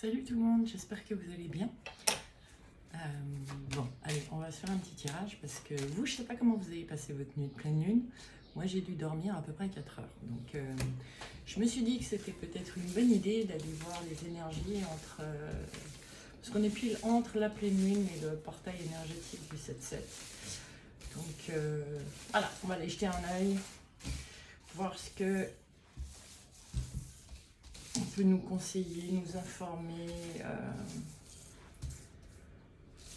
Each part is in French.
Salut tout le monde, j'espère que vous allez bien. Bon, allez, on va se faire un petit tirage parce que vous, je sais pas comment vous avez passé votre nuit de pleine lune. Moi, j'ai dû dormir à peu près 4 heures. Donc, je me suis dit que c'était peut-être une bonne idée d'aller voir les énergies entre... parce qu'on est pile entre la pleine lune et le portail énergétique du 7-7. Donc, voilà, on va aller jeter un œil, voir ce que on peut nous conseiller, nous informer.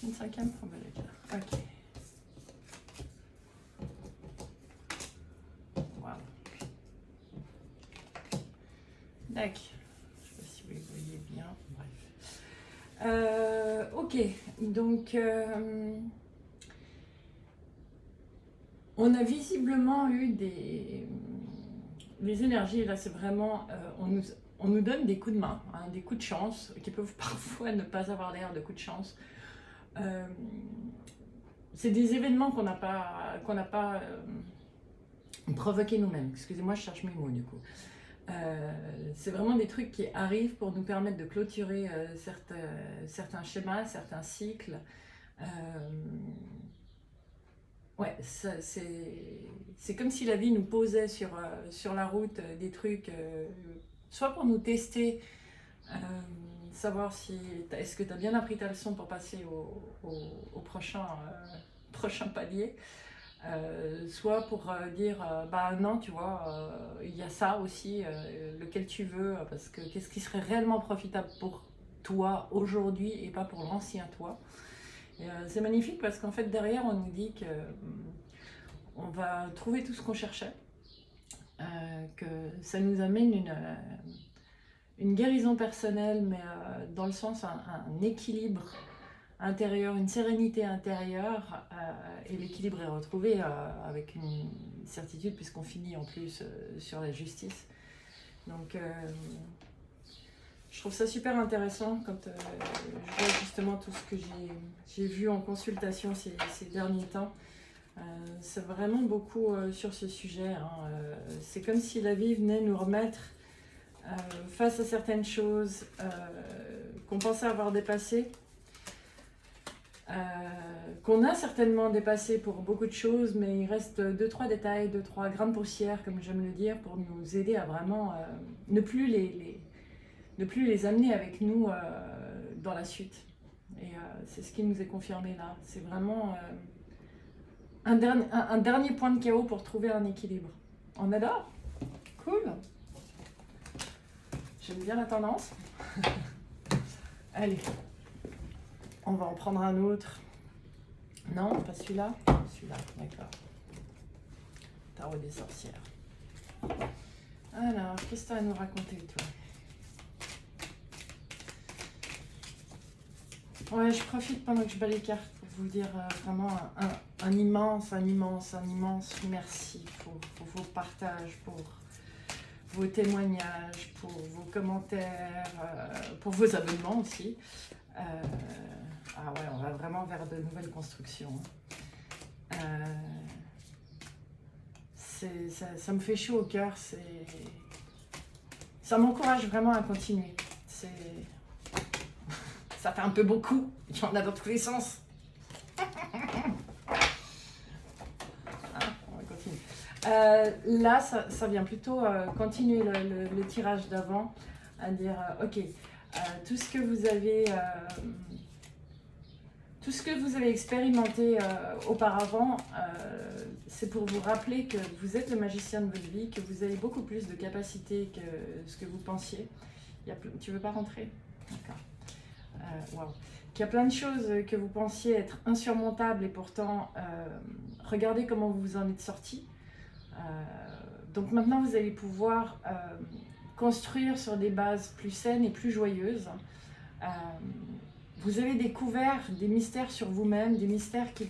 Une cinquième, on va la dire. Ok. Voilà. D'accord. Je ne sais pas si vous les voyez bien. Bref. Ok. Donc, on a visiblement eu des énergies. Là, c'est vraiment... on nous donne des coups de main, hein, des coups de chance, qui peuvent parfois ne pas avoir l'air de coups de chance. C'est des événements qu'on n'a pas provoqués nous-mêmes. Excusez-moi, je cherche mes mots du coup. C'est vraiment des trucs qui arrivent pour nous permettre de clôturer certains schémas, certains cycles. Ouais, c'est comme si la vie nous posait sur la route des trucs, soit pour nous tester, savoir si est-ce que tu as bien appris ta leçon pour passer au prochain palier, soit pour dire bah non, tu vois, il y a ça aussi, lequel tu veux, parce que qu'est-ce qui serait réellement profitable pour toi aujourd'hui et pas pour l'ancien toi. C'est magnifique parce qu'en fait derrière on nous dit que on va trouver tout ce qu'on cherchait, que ça nous amène une guérison personnelle, mais dans le sens un équilibre intérieur, une sérénité intérieure, et l'équilibre est retrouvé avec une certitude puisqu'on finit en plus sur la justice. Donc je trouve ça super intéressant quand je vois justement tout ce que j'ai vu en consultation ces derniers temps. C'est vraiment beaucoup sur ce sujet, hein. C'est comme si la vie venait nous remettre face à certaines choses qu'on pensait avoir dépassées, qu'on a certainement dépassées pour beaucoup de choses, mais il reste 2-3 détails, 2-3 grains de poussière, comme j'aime le dire, pour nous aider à vraiment ne plus les amener avec nous dans la suite. Et c'est ce qui nous est confirmé là. C'est vraiment un dernier point de chaos pour trouver un équilibre. On adore. Cool. J'aime bien la tendance. Allez, on va en prendre un autre. Non, pas celui-là. Celui-là, d'accord. Tarot des sorcières. Alors, qu'est-ce que tu as à nous raconter, toi? Ouais, je profite pendant que je bats les cartes pour vous dire vraiment un immense merci pour vos partages, pour vos témoignages, pour vos commentaires, pour vos abonnements aussi. Ah ouais, on va vraiment vers de nouvelles constructions. Ça me fait chaud au cœur, ça m'encourage vraiment à continuer. Ça fait un peu beaucoup, il y en a dans tous les sens. On va continuer. Là, ça vient plutôt continuer le tirage d'avant, à dire ok, tout ce que vous avez expérimenté auparavant, c'est pour vous rappeler que vous êtes le magicien de votre vie, que vous avez beaucoup plus de capacités que ce que vous pensiez. Tu veux pas rentrer? D'accord. Wow. Qu'il y a plein de choses que vous pensiez être insurmontables et pourtant, regardez comment vous vous en êtes sortis. Donc maintenant, vous allez pouvoir construire sur des bases plus saines et plus joyeuses. Vous avez découvert des mystères sur vous-même, des mystères qui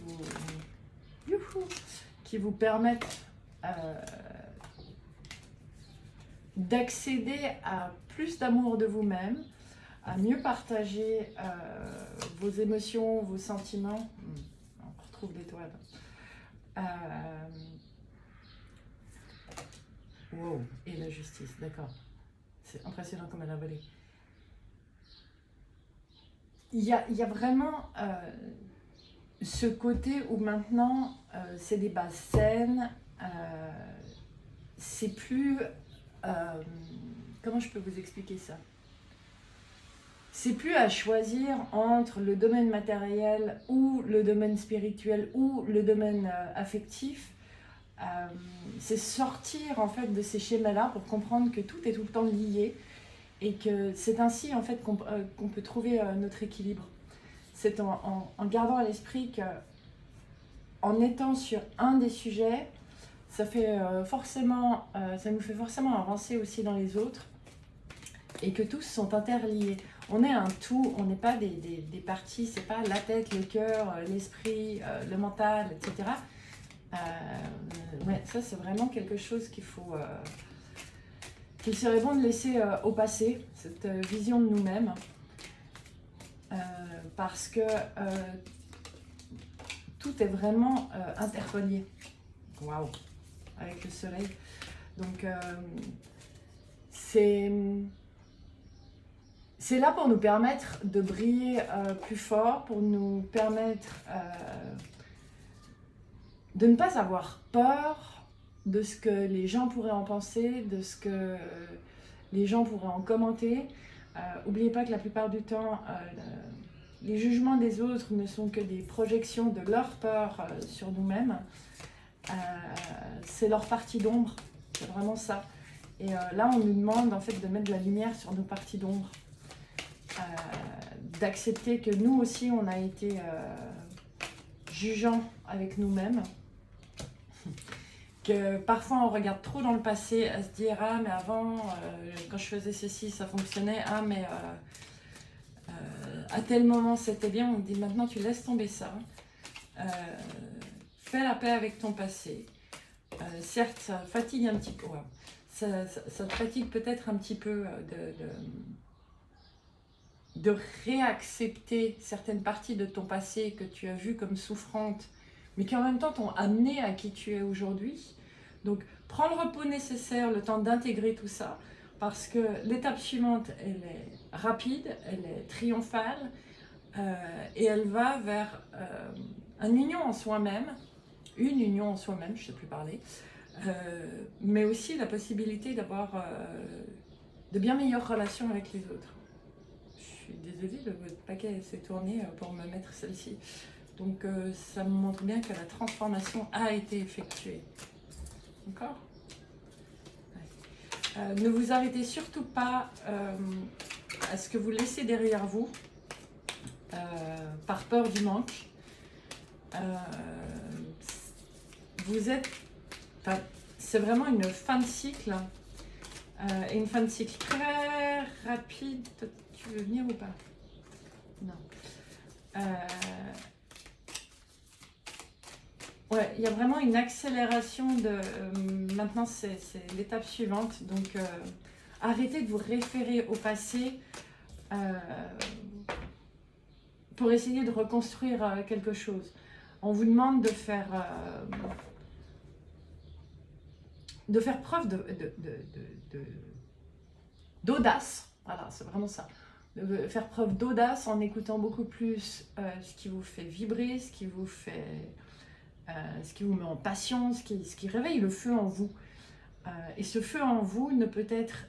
vous permettent d'accéder à plus d'amour de vous-même, à mieux partager vos émotions, vos sentiments. On retrouve l'étoile. Wow, et la justice, d'accord. C'est impressionnant comme elle a volé. il y a vraiment ce côté où maintenant, c'est des bases saines, c'est plus... comment je peux vous expliquer ça? C'est plus à choisir entre le domaine matériel ou le domaine spirituel ou le domaine affectif. C'est sortir en fait de ces schémas-là pour comprendre que tout est tout le temps lié et que c'est ainsi en fait qu'on peut trouver notre équilibre. C'est en gardant à l'esprit que en étant sur un des sujets, ça nous fait forcément avancer aussi dans les autres et que tous sont interliés. On est un tout, on n'est pas des parties, c'est pas la tête, le cœur, l'esprit, le mental, etc. Ouais, ça c'est vraiment quelque chose qu'il serait bon de laisser au passé, cette vision de nous-mêmes, parce que tout est vraiment interrelié. Waouh, avec le soleil. Donc c'est là pour nous permettre de briller plus fort, pour nous permettre de ne pas avoir peur de ce que les gens pourraient en penser, de ce que les gens pourraient en commenter. N'oubliez pas que la plupart du temps, les jugements des autres ne sont que des projections de leur peur sur nous-mêmes. C'est leur partie d'ombre, c'est vraiment ça. Et là, on nous demande en fait de mettre de la lumière sur nos parties d'ombre. D'accepter que nous aussi on a été jugeants avec nous-mêmes, que parfois on regarde trop dans le passé à se dire ah mais avant quand je faisais ceci ça fonctionnait, ah mais à tel moment c'était bien, on dit maintenant tu laisses tomber ça, fais la paix avec ton passé. Certes ça fatigue un petit peu, ouais. Ça te fatigue peut-être un petit peu de réaccepter certaines parties de ton passé que tu as vues comme souffrantes, mais qui en même temps t'ont amené à qui tu es aujourd'hui. Donc, prends le repos nécessaire, le temps d'intégrer tout ça, parce que l'étape suivante, elle est rapide, elle est triomphale, et elle va vers une union en soi-même, je ne sais plus parler, mais aussi la possibilité d'avoir de bien meilleures relations avec les autres. Je suis désolée, votre paquet s'est tourné pour me mettre celle-ci. Donc ça me montre bien que la transformation a été effectuée. D'accord ? Ouais. Ne vous arrêtez surtout pas à ce que vous laissez derrière vous par peur du manque. Vous êtes... Enfin, c'est vraiment une fin de cycle. Et une fin de cycle très rapide. Tu veux venir ou pas? Non. Ouais, il y a vraiment une accélération de... maintenant, c'est l'étape suivante. Donc, arrêtez de vous référer au passé pour essayer de reconstruire quelque chose. On vous demande de faire preuve d'audace. Voilà, c'est vraiment ça. De faire preuve d'audace en écoutant beaucoup plus ce qui vous fait vibrer, ce qui vous met en passion, ce qui réveille le feu en vous. Et ce feu en vous ne peut être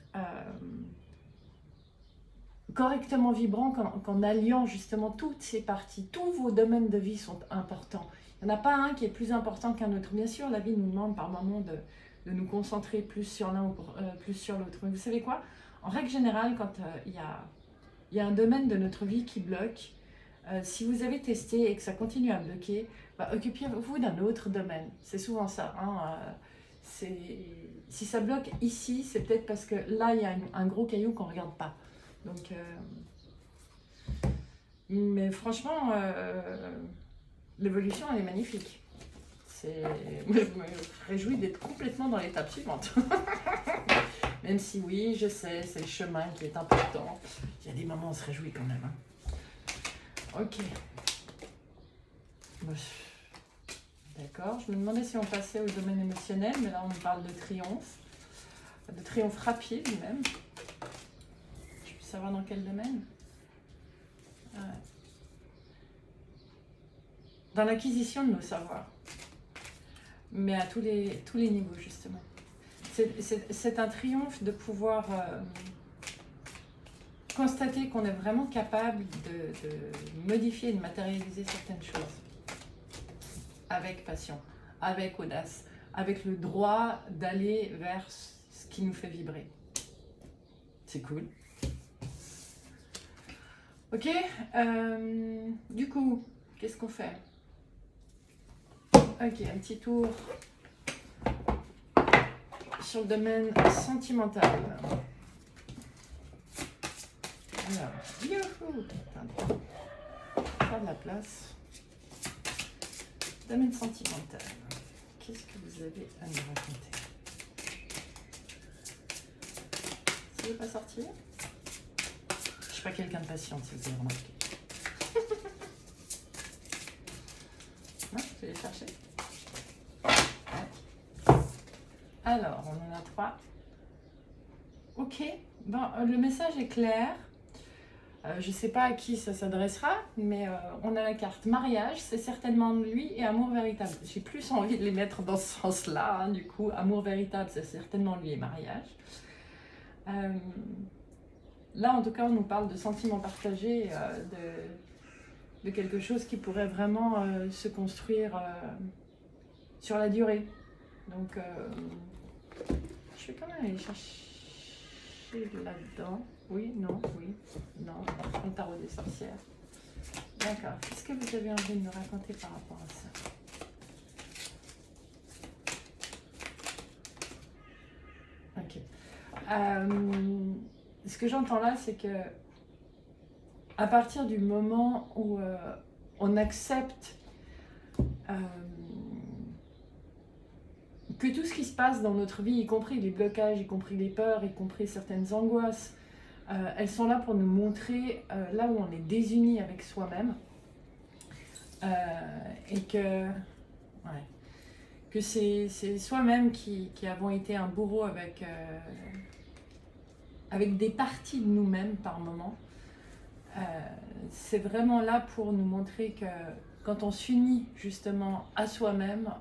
correctement vibrant qu'en alliant justement toutes ces parties. Tous vos domaines de vie sont importants. Il n'y en a pas un qui est plus important qu'un autre. Bien sûr, la vie nous demande par moments de nous concentrer plus sur l'un ou plus sur l'autre. Mais vous savez quoi? En règle générale, quand il y a un domaine de notre vie qui bloque, si vous avez testé et que ça continue à bloquer, occupez-vous d'un autre domaine. C'est souvent ça. Hein, si ça bloque ici, c'est peut-être parce que là, il y a un gros caillou qu'on ne regarde pas. Donc, mais franchement, l'évolution, elle est magnifique. Moi, je me réjouis d'être complètement dans l'étape suivante. Même si oui, je sais, c'est le chemin qui est important. Il y a des moments où on se réjouit quand même. Hein. Ok. D'accord, je me demandais si on passait au domaine émotionnel, mais là on parle de triomphe rapide même. Je peux savoir dans quel domaine? dans l'acquisition de nos savoirs, mais à tous les niveaux, justement. C'est un triomphe de pouvoir constater qu'on est vraiment capable de modifier et de matérialiser certaines choses avec passion, avec audace, avec le droit d'aller vers ce qui nous fait vibrer. C'est cool. Ok, du coup, qu'est-ce qu'on fait? Ok, un petit tour sur le domaine sentimental. Alors, youhou, attendez, faire de la place. Domaine sentimental. Qu'est-ce que vous avez à nous raconter? Ça ne veut pas sortir? Je ne suis pas quelqu'un de patient, si vous avez remarqué. Non, je vais les chercher. Alors, on en a 3. Ok, bon, le message est clair. Je ne sais pas à qui ça s'adressera, mais on a la carte mariage, c'est certainement lui, et amour véritable. J'ai plus envie de les mettre dans ce sens-là, hein, du coup. Amour véritable, c'est certainement lui et mariage. Là, en tout cas, on nous parle de sentiments partagés, de quelque chose qui pourrait vraiment se construire sur la durée. Donc, je vais quand même aller chercher là-dedans. Oui, non, le tarot des sorcières. D'accord. Qu'est-ce que vous avez envie de me raconter par rapport à ça? Ok. Ce que j'entends là, c'est que à partir du moment où on accepte que tout ce qui se passe dans notre vie, y compris les blocages, y compris les peurs, y compris certaines angoisses, elles sont là pour nous montrer là où on est désunis avec soi-même, et que c'est soi-même qui avons été un bourreau avec des parties de nous-mêmes par moment. C'est vraiment là pour nous montrer que quand on s'unit justement à soi-même,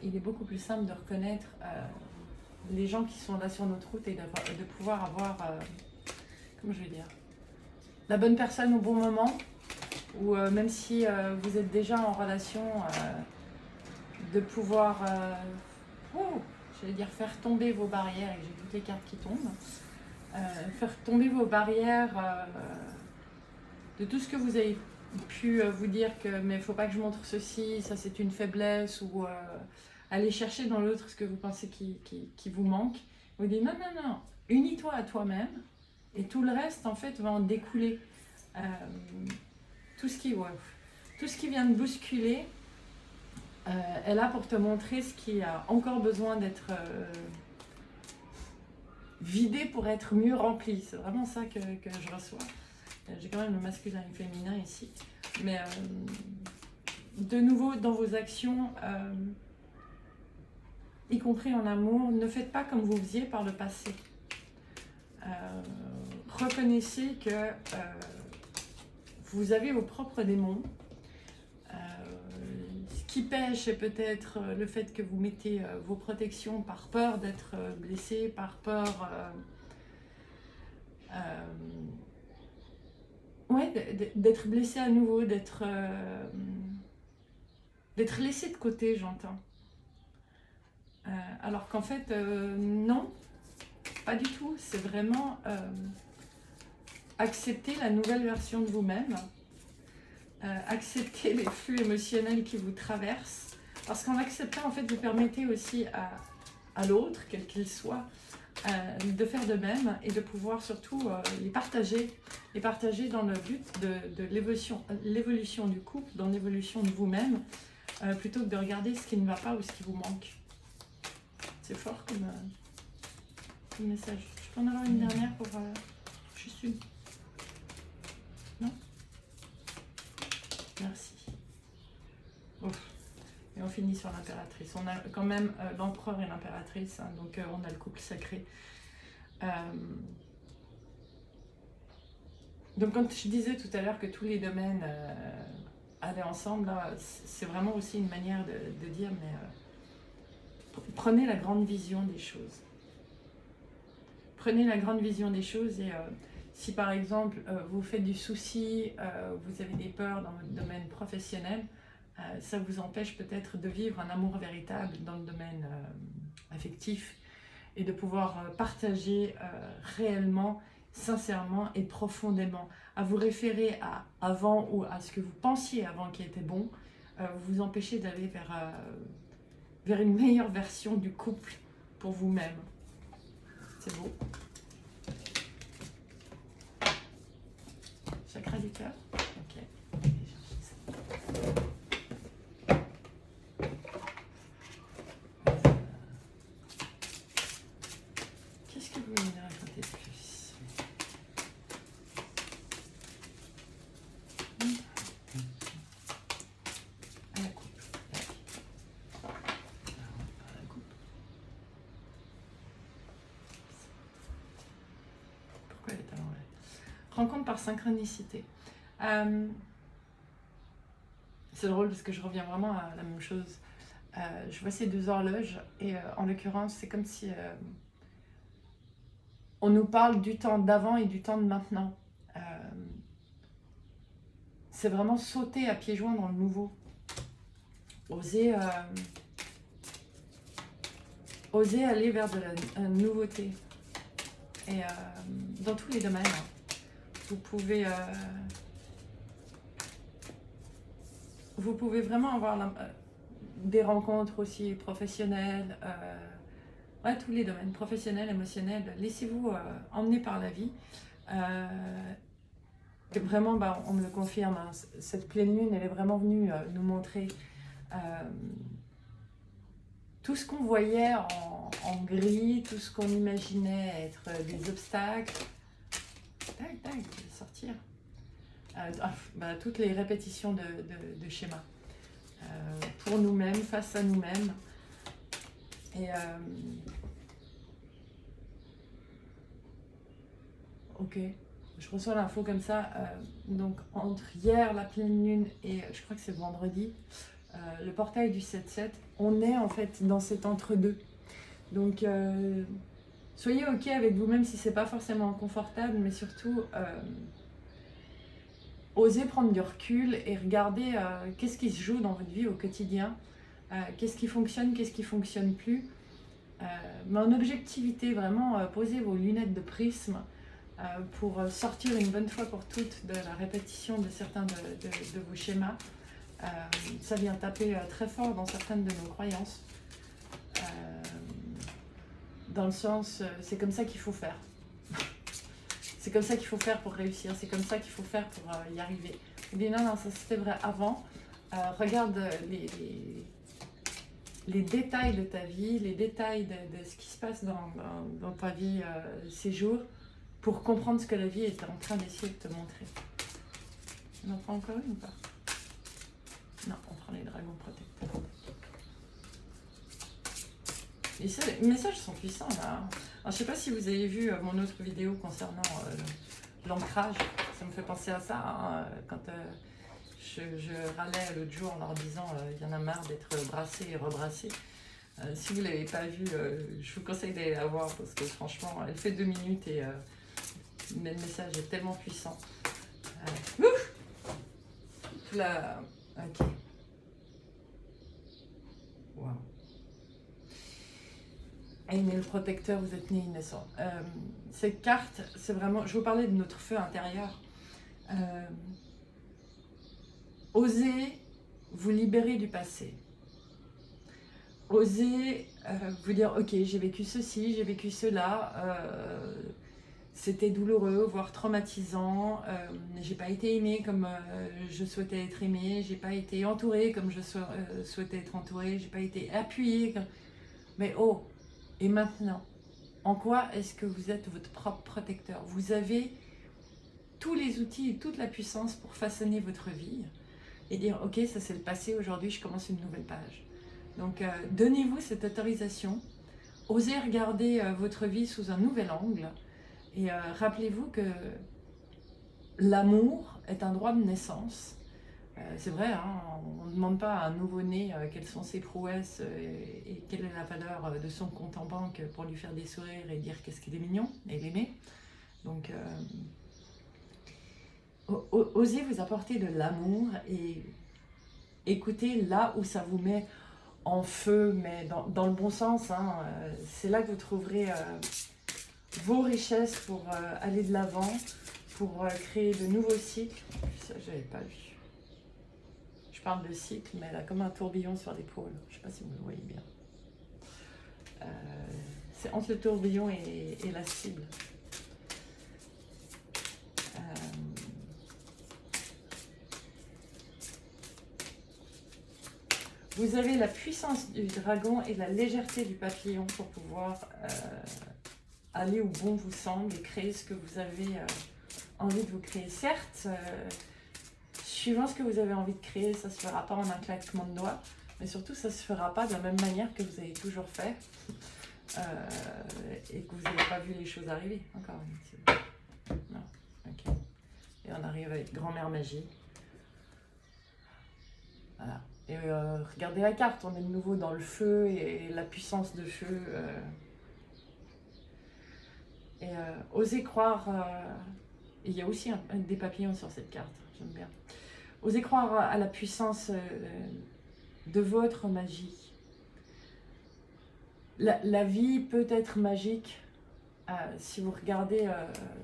il est beaucoup plus simple de reconnaître les gens qui sont là sur notre route et de pouvoir avoir, comment je vais dire, la bonne personne au bon moment, ou même si vous êtes déjà en relation, de pouvoir, j'allais dire, faire tomber vos barrières, et j'ai toutes les cartes qui tombent, faire tomber vos barrières de tout ce que vous avez pu vous dire que mais il ne faut pas que je montre ceci, ça c'est une faiblesse, ou aller chercher dans l'autre ce que vous pensez qui vous manque. Vous dites non, unis-toi à toi-même et tout le reste en fait va en découler. Tout ce qui vient de bousculer est là pour te montrer ce qui a encore besoin d'être vidé pour être mieux rempli. C'est vraiment ça que je reçois. J'ai quand même le masculin et le féminin ici. Mais de nouveau, dans vos actions, y compris en amour, ne faites pas comme vous faisiez par le passé. Reconnaissez que vous avez vos propres démons. Ce qui pêche, c'est peut-être le fait que vous mettez vos protections par peur d'être blessé, par peur... d'être blessé à nouveau, d'être laissé de côté, j'entends. Alors qu'en fait, non, pas du tout. C'est vraiment accepter la nouvelle version de vous-même, accepter les flux émotionnels qui vous traversent, parce qu'en acceptant, en fait, vous permettez aussi à l'autre, quel qu'il soit, de faire de même et de pouvoir surtout les partager dans le but de l'évolution du couple, dans l'évolution de vous-même, plutôt que de regarder ce qui ne va pas ou ce qui vous manque. C'est fort comme message. Je peux en avoir une dernière pour... juste une. Non? Merci. Ouf. Et on finit sur l'impératrice. On a quand même l'empereur et l'impératrice, hein, donc on a le couple sacré. Donc quand je disais tout à l'heure que tous les domaines aller ensemble, là, c'est vraiment aussi une manière de dire, mais prenez la grande vision des choses. Prenez la grande vision des choses et si par exemple vous faites du souci, vous avez des peurs dans votre domaine professionnel, ça vous empêche peut-être de vivre un amour véritable dans le domaine affectif et de pouvoir partager réellement, sincèrement et profondément. À vous référer à avant ou à ce que vous pensiez avant qui était bon, vous empêchez d'aller vers une meilleure version du couple pour vous-même. C'est beau. Chakra du cœur. Ok. Qu'est-ce que vous voulez me raconter de plus? À la coupe. À la coupe. Pourquoi elle est à l'envers? Rencontre par synchronicité. C'est drôle parce que je reviens vraiment à la même chose. Je vois ces deux horloges et en l'occurrence, c'est comme si on nous parle du temps d'avant et du temps de maintenant. C'est vraiment sauter à pieds joints dans le nouveau. Oser aller vers de la nouveauté. Et dans tous les domaines, vous pouvez vraiment avoir des rencontres aussi professionnelles, ouais, tous les domaines, professionnels, émotionnels. Laissez-vous emmener par la vie. Vraiment, on me le confirme, hein, cette pleine lune, elle est vraiment venue nous montrer tout ce qu'on voyait en gris, tout ce qu'on imaginait être des obstacles. Tac, tac, je vais sortir. Toutes les répétitions de schémas. Pour nous-mêmes, face à nous-mêmes. Et ok, je reçois l'info comme ça. Donc entre hier, la pleine lune, et je crois que c'est vendredi, le portail du 7-7, on est en fait dans cet entre-deux. Donc soyez ok avec vous-même si c'est pas forcément confortable, mais surtout osez prendre du recul et regarder qu'est-ce qui se joue dans votre vie au quotidien, qu'est-ce qui fonctionne, qu'est-ce qui fonctionne plus. Mais en objectivité, vraiment, posez vos lunettes de prisme pour sortir une bonne fois pour toutes de la répétition de certains de vos schémas. Ça vient taper très fort dans certaines de nos croyances. Dans le sens, c'est comme ça qu'il faut faire. C'est comme ça qu'il faut faire pour réussir, c'est comme ça qu'il faut faire pour y arriver. Il dit non, ça c'était vrai avant. Regarde les détails de ta vie, les détails de ce qui se passe dans ta vie ces jours, pour comprendre ce que la vie est en train d'essayer de te montrer. On en prend encore une ou pas? Non, on prend les dragons protecteurs. Les messages sont puissants là. Alors, je ne sais pas si vous avez vu mon autre vidéo concernant l'ancrage. Ça me fait penser à ça. Hein, quand je râlais l'autre jour en leur disant il y en a marre d'être brassé et rebrassé. Si vous ne l'avez pas vu, je vous conseille d'aller la voir parce que franchement, elle fait 2 minutes et mais le message est tellement puissant. Ok. Wow. Aimez le protecteur, vous êtes né innocent. Cette carte, c'est vraiment... Je vous parlais de notre feu intérieur. Osez vous libérer du passé. Osez vous dire, ok, j'ai vécu ceci, j'ai vécu cela. C'était douloureux, voire traumatisant. J'ai pas été aimée comme je souhaitais être aimée. J'ai pas été entourée comme je souhaitais être entourée. J'ai pas été appuyée. Mais oh, et maintenant, en quoi est-ce que vous êtes votre propre protecteur? Vous avez tous les outils et toute la puissance pour façonner votre vie et dire, ok, ça c'est le passé, aujourd'hui je commence une nouvelle page. Donc donnez-vous cette autorisation, osez regarder votre vie sous un nouvel angle et rappelez-vous que l'amour est un droit de naissance. C'est vrai, hein, on ne demande pas à un nouveau-né quelles sont ses prouesses et quelle est la valeur de son compte en banque pour lui faire des sourires et dire qu'est-ce qu'il est mignon et l'aimer. Donc, osez vous apporter de l'amour et écoutez là où ça vous met en feu, mais dans le bon sens. Hein, c'est là que vous trouverez vos richesses pour aller de l'avant, pour créer de nouveaux cycles. Ça, je n'avais pas vu. Je parle de cycle, mais elle a comme un tourbillon sur l'épaule. Je ne sais pas si vous le voyez bien. C'est entre le tourbillon et la cible. Vous avez la puissance du dragon et la légèreté du papillon pour pouvoir aller où bon vous semble et créer ce que vous avez envie de vous créer. Certes, suivant ce que vous avez envie de créer, ça ne se fera pas en un claquement de doigts, mais surtout ça ne se fera pas de la même manière que vous avez toujours fait et que vous n'avez pas vu les choses arriver. Encore une. Non, ok. Et on arrive avec grand-mère magie. Voilà. Et regardez la carte, on est de nouveau dans le feu et la puissance de feu. Osez croire, il y a aussi des papillons sur cette carte, j'aime bien. Osez croire à la puissance de votre magie. La vie peut être magique si vous regardez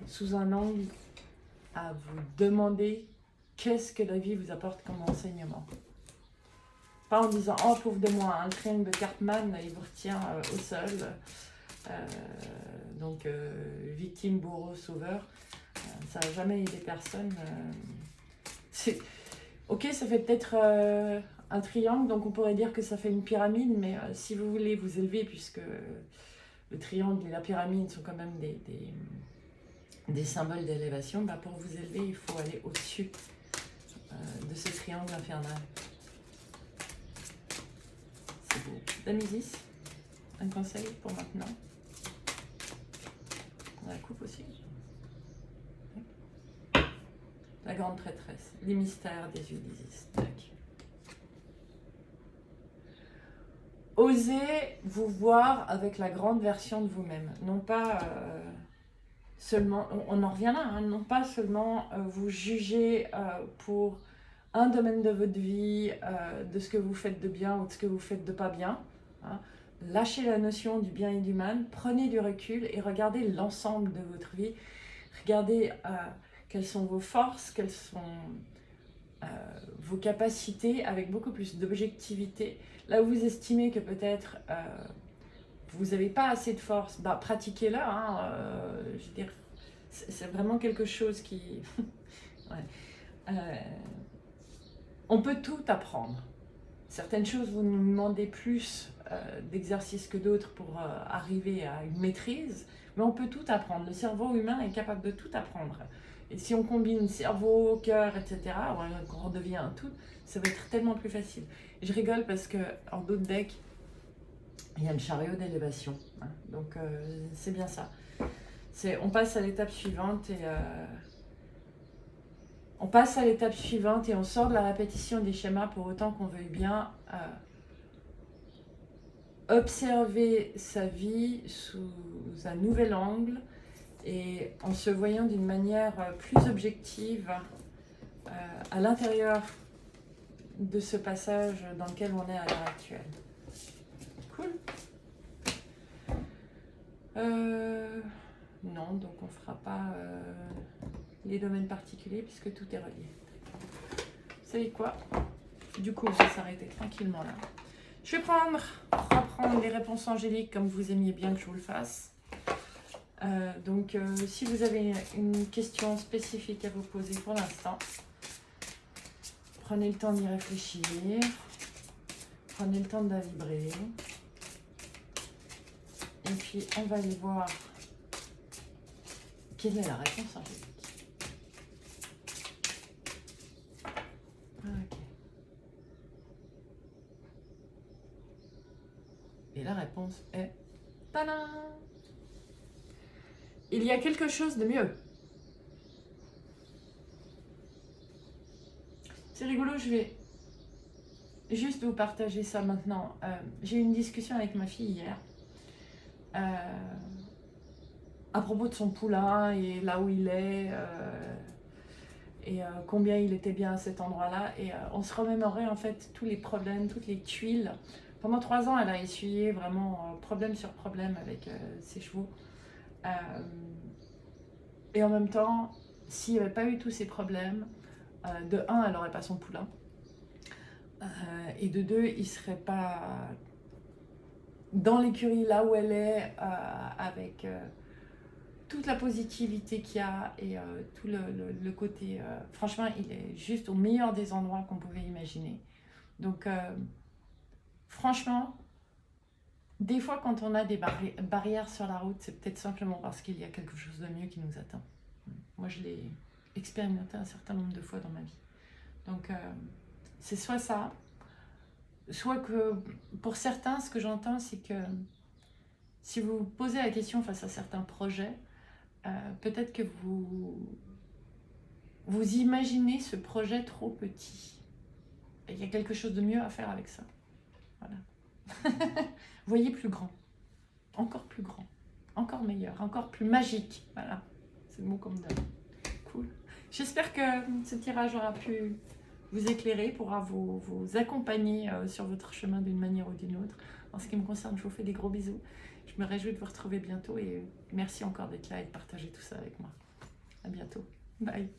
sous un angle à vous demander qu'est-ce que la vie vous apporte comme enseignement. Pas en disant « Oh, pauvre de moi, un triangle de Cartman, il vous retient au sol. » Donc, victime, bourreau, sauveur. Ça n'a jamais aidé personne. Ok, ça fait peut-être un triangle, donc on pourrait dire que ça fait une pyramide, mais si vous voulez vous élever, puisque le triangle et la pyramide sont quand même des symboles d'élévation, bah pour vous élever, il faut aller au-dessus de ce triangle infernal. C'est beau. Dame Isis, un conseil pour maintenant. La coupe aussi. La grande prêtresse. Les mystères des yeux d'Isis. Osez vous voir avec la grande version de vous-même. Non pas seulement, on en revient là, hein, non pas seulement vous juger pour un domaine de votre vie, de ce que vous faites de bien ou de ce que vous faites de pas bien. Hein. Lâchez la notion du bien et du mal, prenez du recul et regardez l'ensemble de votre vie. Regardez quelles sont vos forces, quelles sont vos capacités avec beaucoup plus d'objectivité. Là où vous estimez que peut-être vous n'avez pas assez de force, bah, pratiquez-la. Hein, je veux dire, c'est vraiment quelque chose qui... ouais. On peut tout apprendre. Certaines choses, vous nous demandez plus d'exercice que d'autres pour arriver à une maîtrise, mais on peut tout apprendre. Le cerveau humain est capable de tout apprendre. Et si on combine cerveau, cœur, etc., on redevient un tout, ça va être tellement plus facile. Et je rigole parce qu'en d'autres decks, il y a le chariot d'élévation. Hein, donc c'est bien ça. On passe à l'étape suivante et... on passe à l'étape suivante et on sort de la répétition des schémas pour autant qu'on veuille bien observer sa vie sous un nouvel angle et en se voyant d'une manière plus objective à l'intérieur de ce passage dans lequel on est à l'heure actuelle. Cool. Non, donc on ne fera pas les domaines particuliers puisque tout est relié. Vous savez quoi? Du coup, on va s'arrêter tranquillement là. Je vais reprendre les réponses angéliques comme vous aimiez bien que je vous le fasse. Donc, si vous avez une question spécifique à vous poser pour l'instant, prenez le temps d'y réfléchir. Prenez le temps de la vibrer. Et puis, on va aller voir quelle est la réponse angélique. Ok. Et la réponse est... Tadam! Il y a quelque chose de mieux. C'est rigolo, je vais juste vous partager ça maintenant. J'ai eu une discussion avec ma fille hier à propos de son poulain et là où il est et combien il était bien à cet endroit-là. Et on se remémorait en fait tous les problèmes, toutes les tuiles. Pendant 3 ans, elle a essuyé vraiment problème sur problème avec ses chevaux. Euh, et en même temps, s'il n'y avait pas eu tous ces problèmes, de un, elle n'aurait pas son poulain. Et de deux, il ne serait pas dans l'écurie là où elle est, avec toute la positivité qu'il y a et tout le côté... franchement, il est juste au meilleur des endroits qu'on pouvait imaginer. Donc, franchement, des fois, quand on a des barrières sur la route, c'est peut-être simplement parce qu'il y a quelque chose de mieux qui nous attend. Moi, je l'ai expérimenté un certain nombre de fois dans ma vie. Donc, c'est soit ça, soit que pour certains, ce que j'entends, c'est que si vous vous posez la question face à certains projets, peut-être que vous imaginez ce projet trop petit. Et il y a quelque chose de mieux à faire avec ça. Voilà. Voyez plus grand, encore meilleur, encore plus magique. Voilà, c'est le mot qu'on me donne. Cool. J'espère que ce tirage aura pu vous éclairer, pourra vous accompagner sur votre chemin d'une manière ou d'une autre. En ce qui me concerne, je vous fais des gros bisous. Je me réjouis de vous retrouver bientôt et merci encore d'être là et de partager tout ça avec moi. À bientôt. Bye.